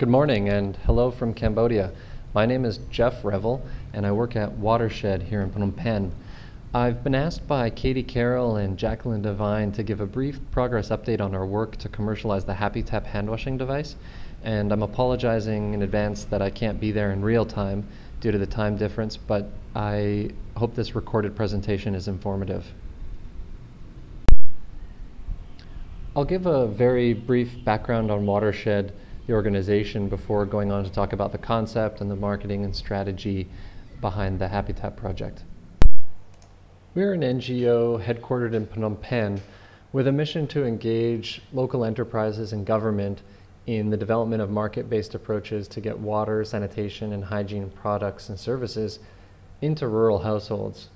Good morning and hello from Cambodia. My name is Jeff Revel and I work at Watershed here in Phnom Penh. I've been asked by Katie Carroll and Jacqueline Devine to give a brief progress update on our work to commercialize the HappyTap hand washing device, and I'm apologizing in advance that I can't be there in real time due to the time difference, but I hope this recorded presentation is informative. I'll give a very brief background on Watershed, the organization, before going on to talk about the concept and the marketing and strategy behind the HappyTap project. We're an NGO headquartered in Phnom Penh with a mission to engage local enterprises and government in the development of market-based approaches to get water, sanitation, and hygiene products and services into rural households.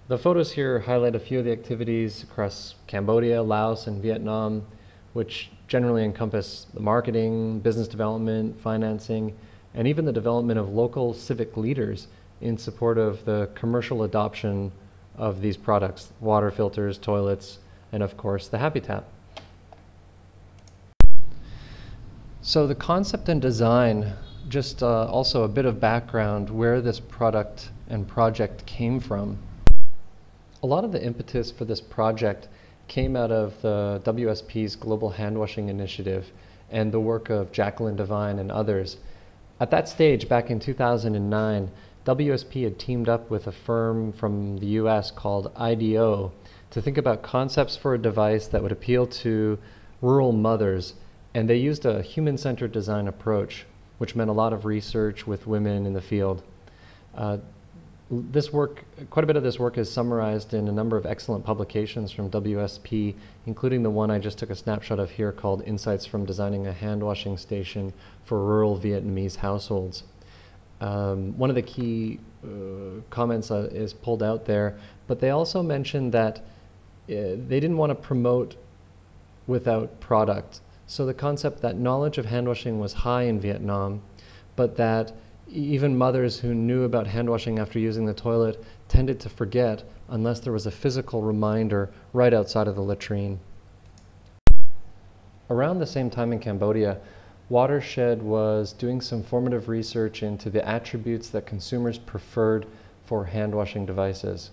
The photos here highlight a few of the activities across Cambodia, Laos, and Vietnam, which generally encompass the marketing, business development, financing, and even the development of local civic leaders in support of the commercial adoption of these products: water filters, toilets, and of course the HappyTap. So the concept and design, just also a bit of background where this product and project came from. A lot of the impetus for this project came out of the WSP's Global Hand Washing Initiative and the work of Jacqueline Devine and others. At that stage, back in 2009, WSP had teamed up with a firm from the US called IDEO to think about concepts for a device that would appeal to rural mothers, and they used a human-centered design approach, which meant a lot of research with women in the field. This work, quite a bit of this work is summarized in a number of excellent publications from WSP, including the one I just took a snapshot of here called Insights from Designing a Hand Washing Station for Rural Vietnamese Households. One of the key comments is pulled out there, but they also mentioned that they didn't want to promote without product. So the concept that knowledge of hand washing was high in Vietnam, but that even mothers who knew about hand washing after using the toilet tended to forget unless there was a physical reminder right outside of the latrine. Around the same time in Cambodia, Watershed was doing some formative research into the attributes that consumers preferred for hand washing devices.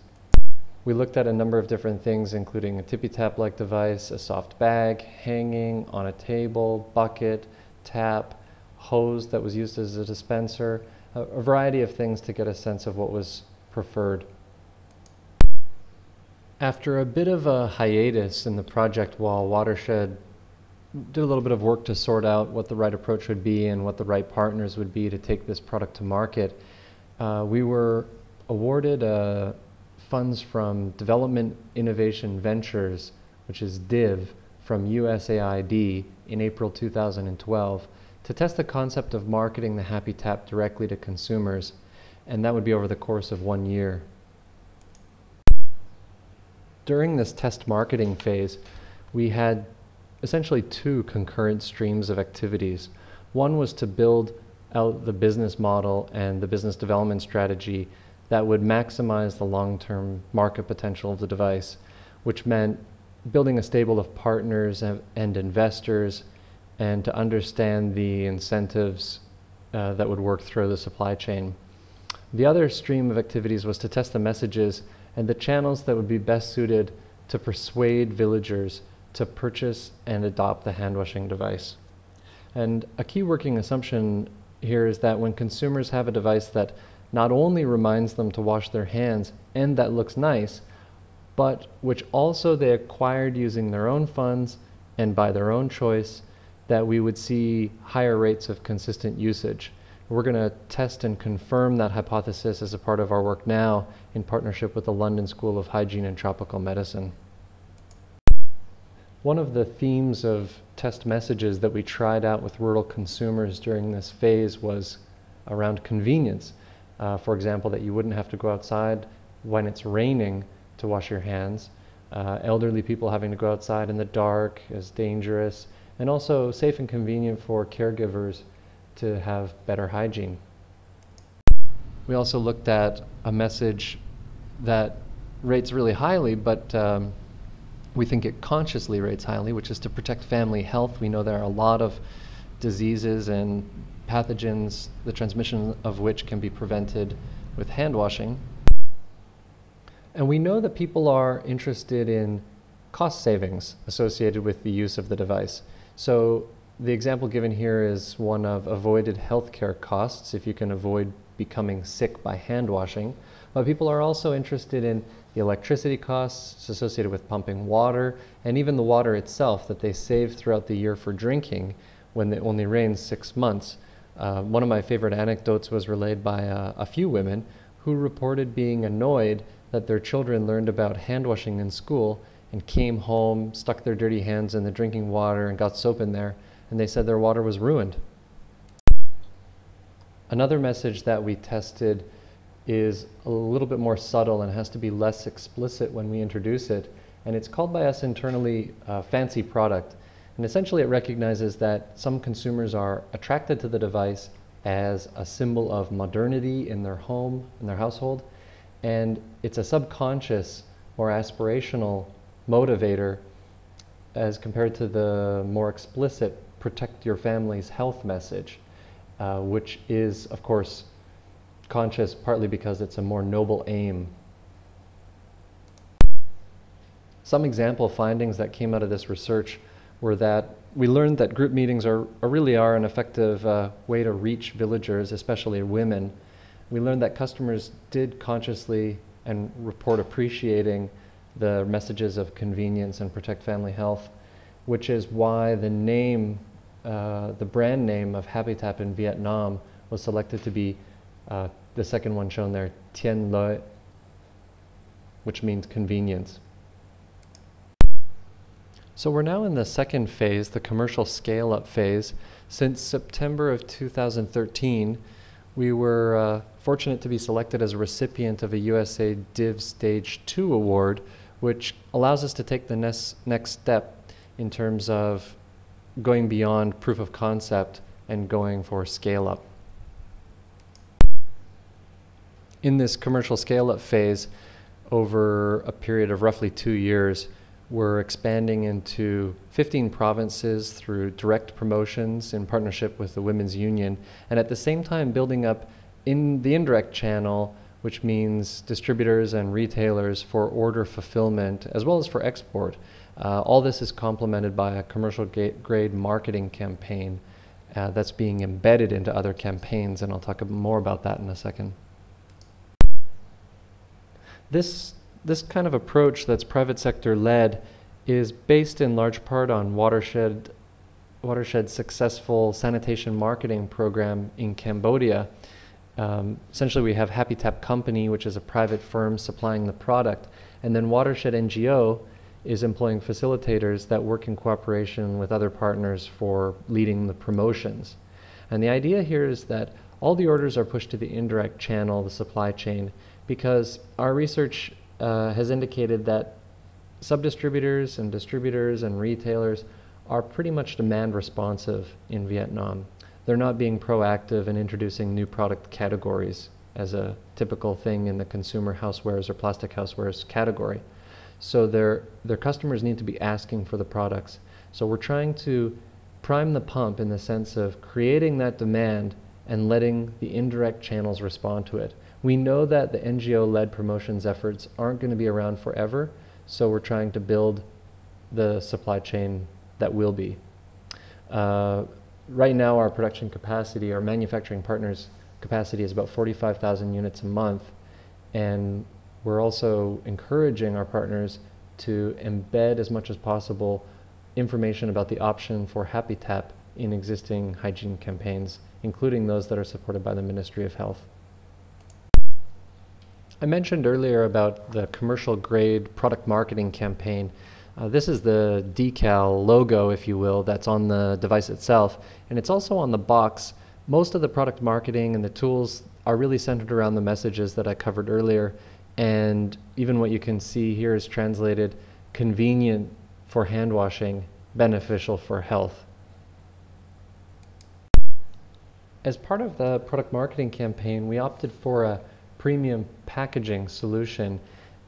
We looked at a number of different things, including a tippy-tap-like device, a soft bag, hanging, on a table, bucket, tap, hose that was used as a dispenser, a variety of things to get a sense of what was preferred. After a bit of a hiatus in the project while Watershed did a little bit of work to sort out what the right approach would be and what the right partners would be to take this product to market, we were awarded funds from Development Innovation Ventures, which is DIV, from USAID in April 2012, to test the concept of marketing the HappyTap directly to consumers, and that would be over the course of 1 year. During this test marketing phase, we had essentially two concurrent streams of activities. One was to build out the business model and the business development strategy that would maximize the long-term market potential of the device, which meant building a stable of partners and investors, and to understand the incentives that would work through the supply chain. The other stream of activities was to test the messages and the channels that would be best suited to persuade villagers to purchase and adopt the hand washing device. And a key working assumption here is that when consumers have a device that not only reminds them to wash their hands and that looks nice, but which also they acquired using their own funds and by their own choice, that we would see higher rates of consistent usage. We're going to test and confirm that hypothesis as a part of our work now in partnership with the London School of Hygiene and Tropical Medicine. One of the themes of test messages that we tried out with rural consumers during this phase was around convenience. For example, that you wouldn't have to go outside when it's raining to wash your hands. Elderly people having to go outside in the dark is dangerous, and also safe and convenient for caregivers to have better hygiene. We also looked at a message that rates really highly, but we think it consciously rates highly, which is to protect family health. We know there are a lot of diseases and pathogens, the transmission of which can be prevented with hand washing. And we know that people are interested in cost savings associated with the use of the device. So the example given here is one of avoided healthcare costs if you can avoid becoming sick by hand washing. But people are also interested in the electricity costs associated with pumping water, and even the water itself that they save throughout the year for drinking when it only rains 6 months. One of my favorite anecdotes was relayed by a few women who reported being annoyed that their children learned about hand washing in school and came home, stuck their dirty hands in the drinking water and got soap in there, and they said their water was ruined. Another message that we tested is a little bit more subtle and has to be less explicit when we introduce it, and it's called by us internally fancy product. And essentially it recognizes that some consumers are attracted to the device as a symbol of modernity in their home, in their household, and it's a subconscious or aspirational motivator as compared to the more explicit protect your family's health message, which is, of course, conscious partly because it's a more noble aim. Some example findings that came out of this research were that we learned that group meetings really are an effective way to reach villagers, especially women. We learned that customers did consciously and report appreciating the messages of convenience and protect family health, which is why the name, the brand name of HappyTap in Vietnam was selected to be the second one shown there, Tien Lợi, which means convenience. So we're now in the second phase, the commercial scale-up phase. Since September of 2013, we were fortunate to be selected as a recipient of a USA Div Stage 2 award, which allows us to take the next step in terms of going beyond proof of concept and going for scale-up. In this commercial scale-up phase, over a period of roughly 2 years, we're expanding into 15 provinces through direct promotions in partnership with the Women's Union, and at the same time building up in the indirect channel, which means distributors and retailers for order fulfillment as well as for export. All this is complemented by a commercial grade marketing campaign that's being embedded into other campaigns, and I'll talk more about that in a second. This kind of approach that's private sector led is based in large part on Watershed's successful sanitation marketing program in Cambodia. Essentially we have HappyTap Company, which is a private firm supplying the product, and then Watershed NGO is employing facilitators that work in cooperation with other partners for leading the promotions. And the idea here is that all the orders are pushed to the indirect channel, the supply chain, because our research has indicated that sub-distributors and distributors and retailers are pretty much demand responsive in Vietnam. They're not being proactive in introducing new product categories as a typical thing in the consumer housewares or plastic housewares category. So their customers need to be asking for the products. So we're trying to prime the pump in the sense of creating that demand and letting the indirect channels respond to it. We know that the NGO-led promotions efforts aren't going to be around forever, so we're trying to build the supply chain that will be. Right now our production capacity, our manufacturing partners' capacity is about 45,000 units a month, and we're also encouraging our partners to embed as much as possible information about the option for HappyTap in existing hygiene campaigns, including those that are supported by the Ministry of Health. I mentioned earlier about the commercial grade product marketing campaign. This is the decal logo, if you will, that's on the device itself, and it's also on the box. Most of the product marketing and the tools are really centered around the messages that I covered earlier, and even what you can see here is translated convenient for hand washing, beneficial for health. As part of the product marketing campaign, we opted for a premium packaging solution,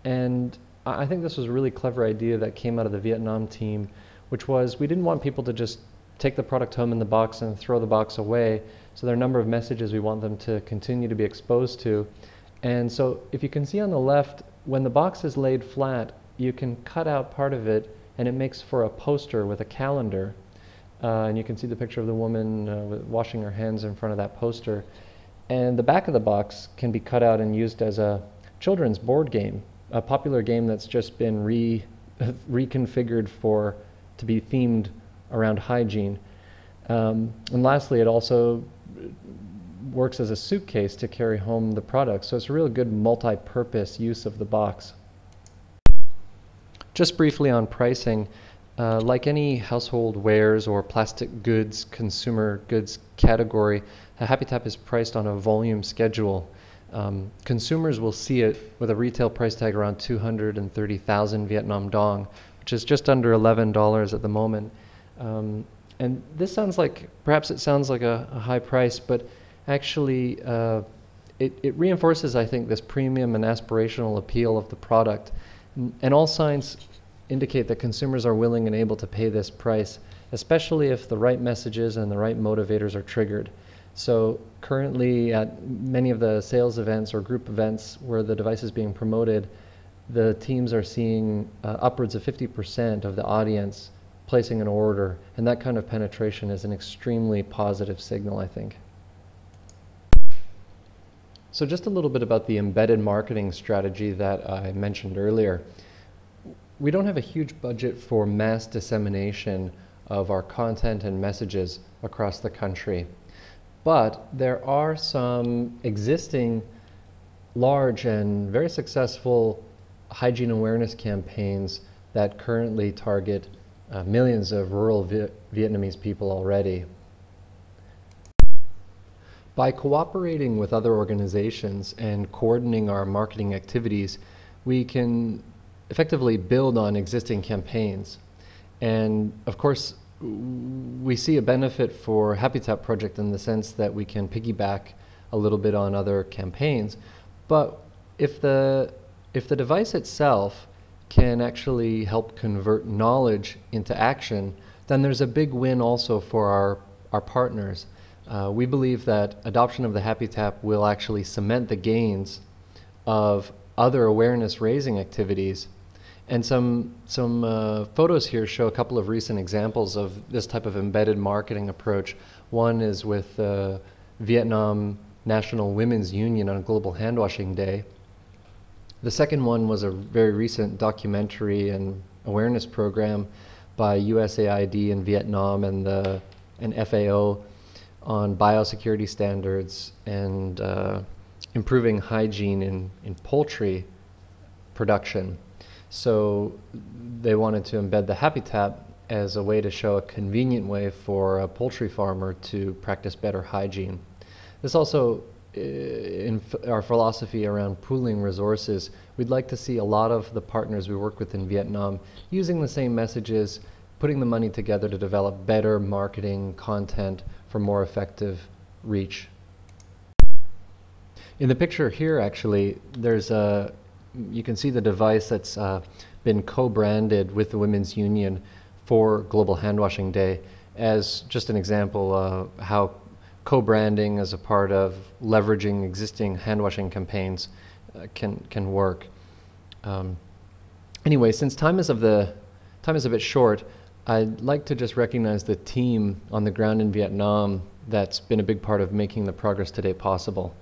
and I think this was a really clever idea that came out of the Vietnam team, which was we didn't want people to just take the product home in the box and throw the box away. So there are a number of messages we want them to continue to be exposed to. And so if you can see on the left, when the box is laid flat, you can cut out part of it and it makes for a poster with a calendar. And you can see the picture of the woman washing her hands in front of that poster. And the back of the box can be cut out and used as a children's board game, a popular game that's just been reconfigured to be themed around hygiene. And lastly, it also works as a suitcase to carry home the product. So it's a really good multi-purpose use of the box. Just briefly on pricing, like any household wares or plastic goods, consumer goods category, HappyTap is priced on a volume schedule. Consumers will see it with a retail price tag around 230,000 Vietnam dong, which is just under $11 at the moment. And this sounds like, perhaps it sounds like a high price, but actually it reinforces, I think, this premium and aspirational appeal of the product. And all signs indicate that consumers are willing and able to pay this price, especially if the right messages and the right motivators are triggered. So currently at many of the sales events or group events where the device is being promoted, the teams are seeing upwards of 50% of the audience placing an order, and that kind of penetration is an extremely positive signal, I think. So just a little bit about the embedded marketing strategy that I mentioned earlier. We don't have a huge budget for mass dissemination of our content and messages across the country, but there are some existing large and very successful hygiene awareness campaigns that currently target millions of rural Vietnamese people already. By cooperating with other organizations and coordinating our marketing activities, we can effectively build on existing campaigns. And of course, we see a benefit for HappyTap project in the sense that we can piggyback a little bit on other campaigns. But if the device itself can actually help convert knowledge into action, then there's a big win also for our partners. We believe that adoption of the HappyTap will actually cement the gains of other awareness raising activities. And some photos here show a couple of recent examples of this type of embedded marketing approach. One is with Vietnam National Women's Union on Global Hand Washing Day. The second one was a very recent documentary and awareness program by USAID in Vietnam and FAO on biosecurity standards and improving hygiene in poultry production. So they wanted to embed the HappyTap as a way to show a convenient way for a poultry farmer to practice better hygiene. This also, in our philosophy around pooling resources, we'd like to see a lot of the partners we work with in Vietnam using the same messages, putting the money together to develop better marketing content for more effective reach. In the picture here, actually, you can see the device that's been co-branded with the Women's Union for Global Hand Washing Day as just an example of how co-branding as a part of leveraging existing hand washing campaigns can work. Anyway, since time is a bit short, I'd like to just recognize the team on the ground in Vietnam that's been a big part of making the progress today possible.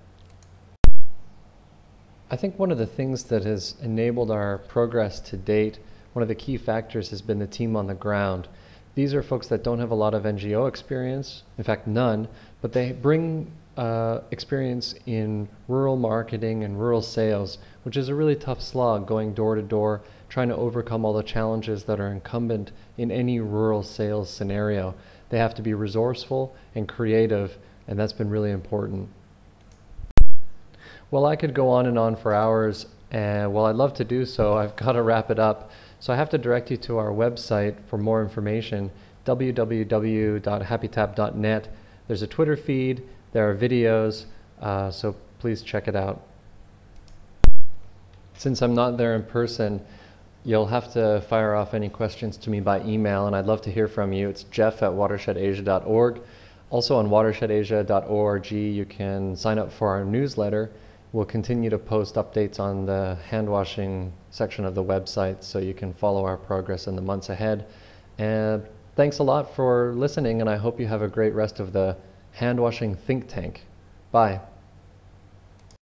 I think one of the things that has enabled our progress to date, one of the key factors has been the team on the ground. These are folks that don't have a lot of NGO experience, in fact none, but they bring experience in rural marketing and rural sales, which is a really tough slog, going door to door, trying to overcome all the challenges that are incumbent in any rural sales scenario. They have to be resourceful and creative, and that's been really important. Well, I could go on and on for hours, and while I'd love to do so, I've got to wrap it up. So I have to direct you to our website for more information, www.happytap.net. There's a Twitter feed, there are videos, so please check it out. Since I'm not there in person, You'll have to fire off any questions to me by email, and I'd love to hear from you. It's jeff@watershedasia.org. Also on watershedasia.org, you can sign up for our newsletter. We'll continue to post updates on the hand washing section of the website so you can follow our progress in the months ahead. And thanks a lot for listening, and I hope you have a great rest of the hand washing think tank. Bye.